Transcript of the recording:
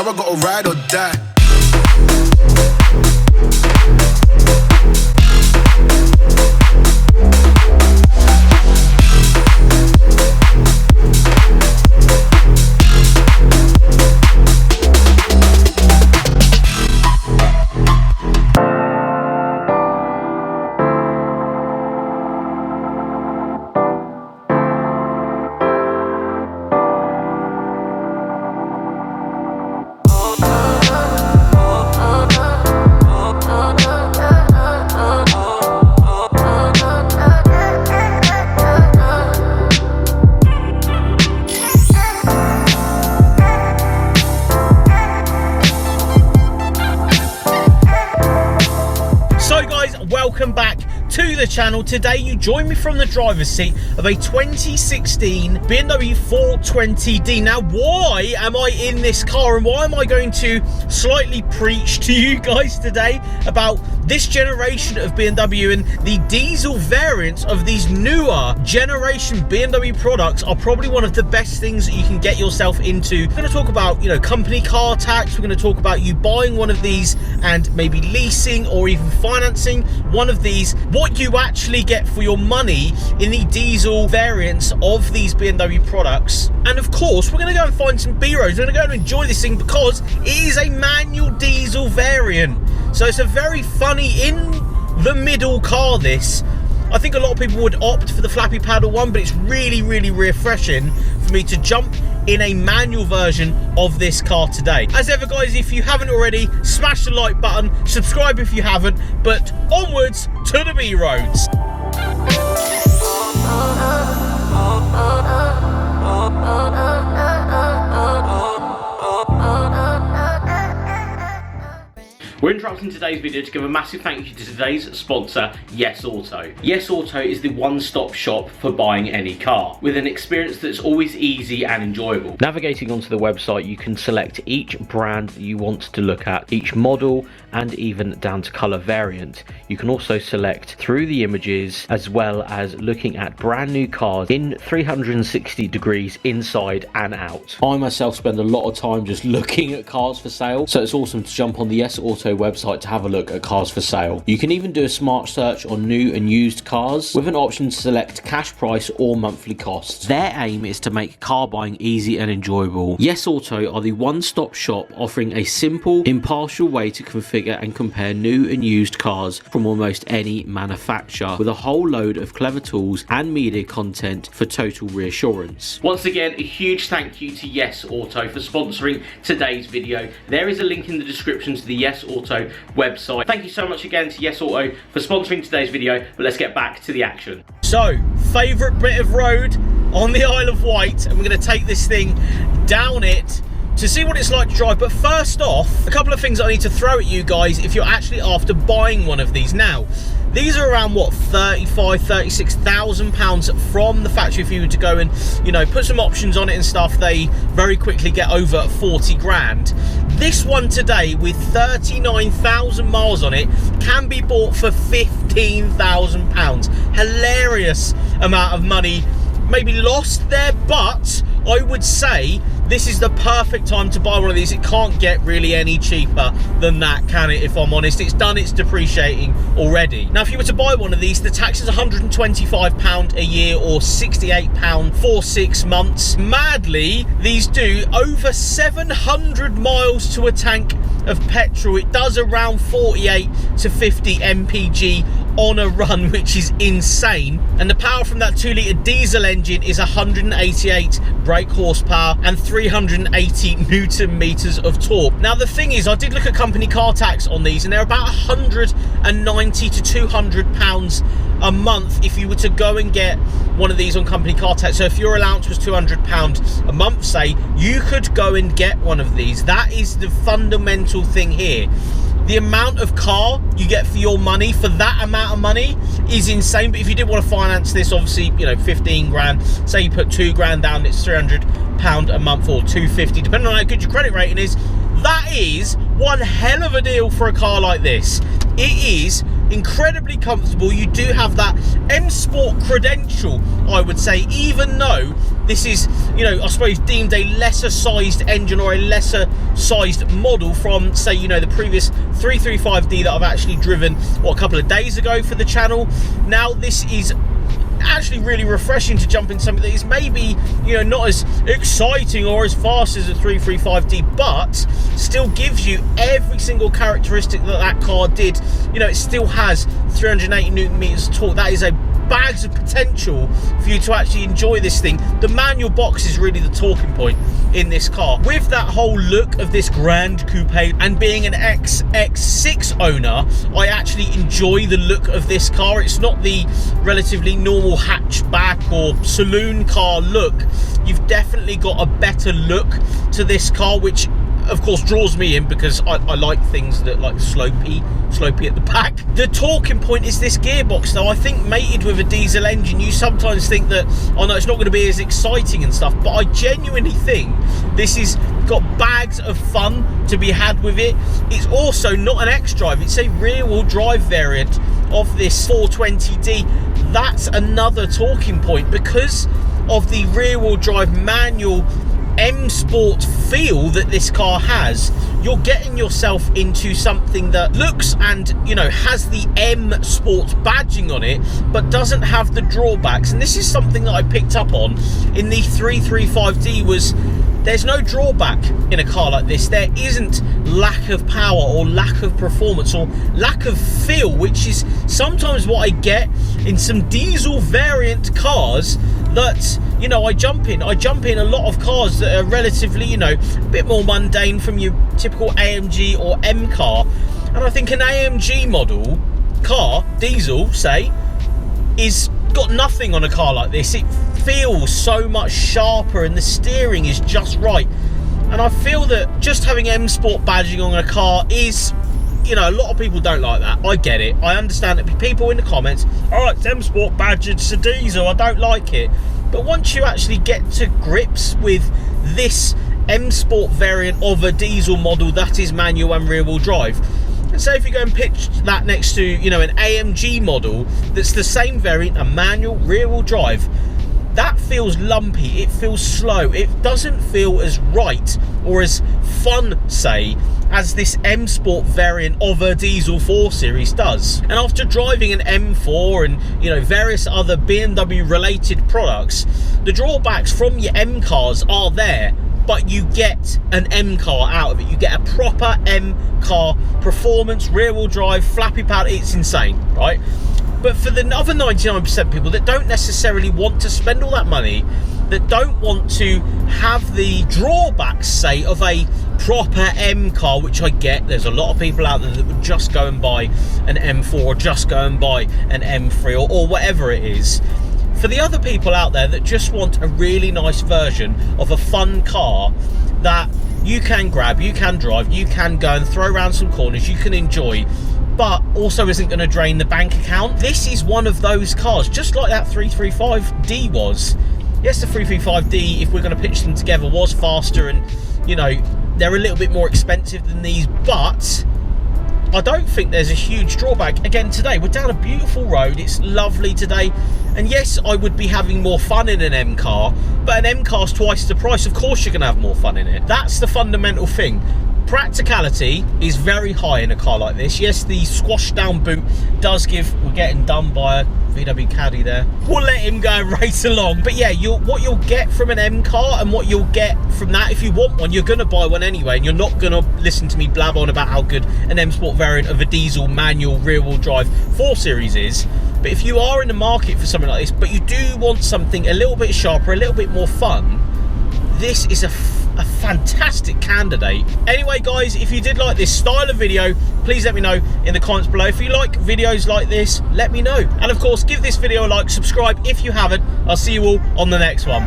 Now I gotta ride or die. Welcome back to the channel. Today you join me from the driver's seat of a 2016 BMW 420d. Now why am I in this car and why am I going to slightly preach to you guys today about this generation of BMW and the diesel variants of these newer generation BMW products are probably one of the best things that you can get yourself into. We're going to talk about, you know, company car tax. We're going to talk about you buying one of these and maybe leasing or even financing one of these, what you actually get for your money in the diesel variants of these BMW products. And of course, we're going to go and find some B-roads. We're going to go and enjoy this thing because it is a manual diesel variant. So it's a very funny, in the middle car this. I think a lot of people would opt for the flappy paddle one, but it's really, really refreshing for me to jump in a manual version of this car today. As ever guys, if you haven't already, smash the like button, subscribe if you haven't, but onwards to the B-roads. We're interrupting today's video to give a massive thank you to today's sponsor, Yes Auto. Yes Auto is the one-stop shop for buying any car, with an experience that's always easy and enjoyable. Navigating onto the website, you can select each brand that you want to look at, each model, and even down to colour variant. You can also select through the images, as well as looking at brand new cars in 360 degrees inside and out. I myself spend a lot of time just looking at cars for sale, so it's awesome to jump on the Yes Auto website to have a look at cars for sale. You can even do a smart search on new and used cars with an option to select cash price or monthly costs. Their aim is to make car buying easy and enjoyable. Yes Auto are the one-stop shop offering a simple, impartial way to configure and compare new and used cars from almost any manufacturer, with a whole load of clever tools and media content for total reassurance. Once again, a huge thank you to Yes Auto for sponsoring today's video. There is a link in the description to the Yes Auto website. Thank you so much again to Yes Auto for sponsoring today's video, but let's get back to the action. So, favourite bit of road on the Isle of Wight, and we're going to take this thing down it to see what it's like to drive. But first off, a couple of things I need to throw at you guys if you're actually after buying one of these. Now, these are around what, 35,000, 36,000 pounds from the factory. If you were to go and, you know, put some options on it and stuff, they very quickly get over 40 grand. This one today with 39,000 miles on it can be bought for 15,000 pounds. Hilarious amount of money maybe lost there, but I would say this is the perfect time to buy one of these. It can't get really any cheaper than that, can it, if I'm honest? It's done its depreciating already. Now, if you were to buy one of these, the tax is £125 a year or £68 for 6 months. Madly, these do over 700 miles to a tank of petrol. It does around 48 to 50 mpg on a run, which is insane. And the power from that 2-litre diesel engine is 188 brake horsepower and 380 newton meters of torque. Now the thing is, I did look at company car tax on these, and they're about 190 to 200 pounds a month if you were to go and get one of these on company car tax. So if your allowance was £200 a month, say, you could go and get one of these. That is the fundamental thing here. The amount of car you get for your money, for that amount of money, is insane. But if you did want to finance this, obviously, you know, 15 grand, say you put 2 grand down, it's £300 a month or 250, depending on how good your credit rating is. That is one hell of a deal for a car like this. It is incredibly comfortable. You do have that M Sport credential, I would say, even though this is, you know, I suppose deemed a lesser sized engine or a lesser sized model from, say, you know, the previous 335D that I've actually driven, what, a couple of days ago for the channel. Now this is actually really refreshing to jump into something that is maybe, you know, not as exciting or as fast as a 335D, but still gives you every single characteristic that that car did. You know, it still has 380 Newton meters of torque. That is a bags of potential for you to actually enjoy this thing. The manual box is really the talking point in this car. With that whole look of this Grand Coupe and being an XX6 owner, I actually enjoy the look of this car. It's not the relatively normal hatchback or saloon car look. You've definitely got a better look to this car, which of course draws me in because I like things that like slopey at the back. The talking point is this gearbox though. I think mated with a diesel engine, you sometimes think that, oh no, it's not going to be as exciting and stuff, but I genuinely think this is got bags of fun to be had with it. It's also not an X-Drive, it's a rear-wheel drive variant of this 420D. That's another talking point because of the rear-wheel drive manual M Sport feel that this car has. You're getting yourself into something that looks and, you know, has the M Sport badging on it, but doesn't have the drawbacks. And this is something that I picked up on in the 335D was there's no drawback in a car like this. There isn't lack of power or lack of performance or lack of feel, which is sometimes what I get in some diesel variant cars that, you know, I jump in a lot of cars that are relatively, you know, a bit more mundane from your typical AMG or M car. And I think an AMG model car, diesel, say, is got nothing on a car like this. It feels so much sharper and the steering is just right. And I feel that just having M Sport badging on a car is, you know, a lot of people don't like that. I get it. I understand that people in the comments, oh, it's M Sport badge, it's a diesel, I don't like it. But once you actually get to grips with this M Sport variant of a diesel model that is manual and rear wheel drive, and so if you go and pitch that next to, you know, an AMG model that's the same variant, a manual rear wheel drive, that feels lumpy, it feels slow, it doesn't feel as right or as fun, say, as this M Sport variant of a diesel 4 Series does. And after driving an M4 and, you know, various other BMW related products, the drawbacks from your M cars are there, but you get an M car out of it. You get a proper M car performance, rear wheel drive, flappy pad. It's insane, right? But for the other 99% people that don't necessarily want to spend all that money, that don't want to have the drawbacks, say, of a proper M car, which I get, there's a lot of people out there that would just go and buy an M4 or just go and buy an M3 or whatever it is. For the other people out there that just want a really nice version of a fun car that you can grab, you can drive, you can go and throw around some corners, you can enjoy, but also isn't going to drain the bank account, this is one of those cars, just like that 335D was. Yes, the 335D, if we're going to pitch them together, was faster and, you know, they're a little bit more expensive than these, but I don't think there's a huge drawback. Again, today we're down a beautiful road, it's lovely today, and yes, I would be having more fun in an M car, but an M car's twice the price, of course you're going to have more fun in it. That's the fundamental thing. Practicality is very high in a car like this. Yes, the squash down boot does give, we're getting done by a VW Caddy there, we'll let him go and race along. But yeah, what you'll get from an M car and what you'll get from that, if you want one, you're going to buy one anyway, and you're not going to listen to me blab on about how good an M Sport variant of a diesel manual rear wheel drive 4 Series is. But if you are in the market for something like this, but you do want something a little bit sharper, a little bit more fun, this is a fantastic candidate. Anyway guys, if you did like this style of video, please let me know in the comments below. If you like videos like this, let me know. And of course, give this video a like, subscribe if you haven't. I'll see you all on the next one.